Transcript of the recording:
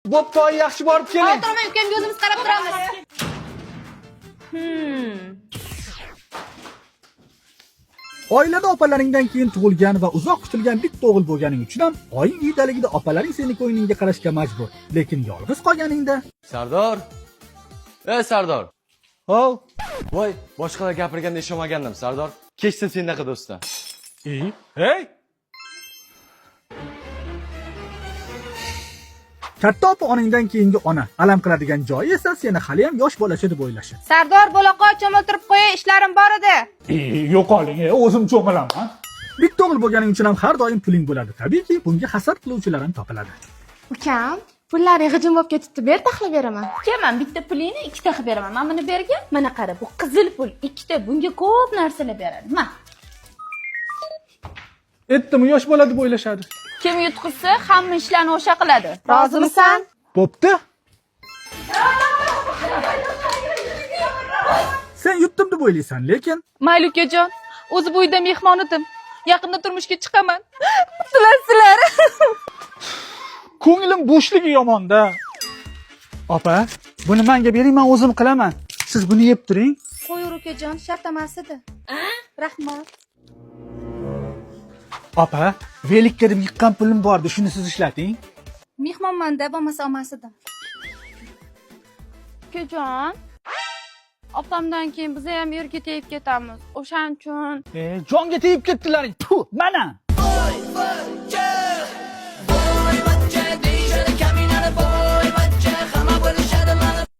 Bo'pti, yaxshi borib keling. O'tirmay ukamga o'zimiz qarab turamiz. Oilada opalaringdan keyin tug'ilgan va uzoq kutilgan bitta o'g'il bo'lganing uchun ham oying uydaligida opalaring seni ko'nglingga qarashga majbur. Lekin yolg'iz qolganingda Sardor. Sardor. Hov. Voy, boshqalar gapirganda ishonmagandim, Sardor. Kechsin senaqa do'stdan. Hey! katta opa onangdan keyingi ona, alam qiladigan joyi esa seni hali ham yosh bolacha deb o'ylashi. Sardor bo'loqqa cho'miltirib qo'y, ishlarim bor edi. Yo'qoling, o'zim cho'milaman. Bitta o'g'il bo'lganing uchun ham har doim puling bo'ladi. Tabiiyki, bunga hasad qiluvchilar ham topiladi. Ukam, pullaring g'ijim bo'lib ketibdi, ber taxlab beraman. Keman bitta pulingni ikkita qilib beraman. Men buni bergan. Mana qara, bu qizil pul ikkita. Bunga ko'p narsalar beradi. Ma. Aytdim, yosh bola deb o'ylashadi. Kim yutqizsa, hamma ishlarni o'sha qiladi. Rozimisan? Bo'pti. Sen yutdim deb o'ylaysan, lekin Mayli ukajon, o'zi bu uyda mehmon edim. Yaqinda turmushga chiqaman. Sizlar. Ko'nglim bo'shligi yomon-da. Opa, buni menga bering, men o'zim qilaman. Siz buni yeb turing. Qo'yur ukajon, shart emas edi. Rahmat. Opa, velikka deb yiqqan pulim bor-edi, shuni siz ishlating. Mehmonmanda bo'lmasa olmas edim. Ukajon, opamdan keyin biz ham yerga tegib ketamiz. O'shaning uchun Jonga tegib ketdilaring. Puh, mana.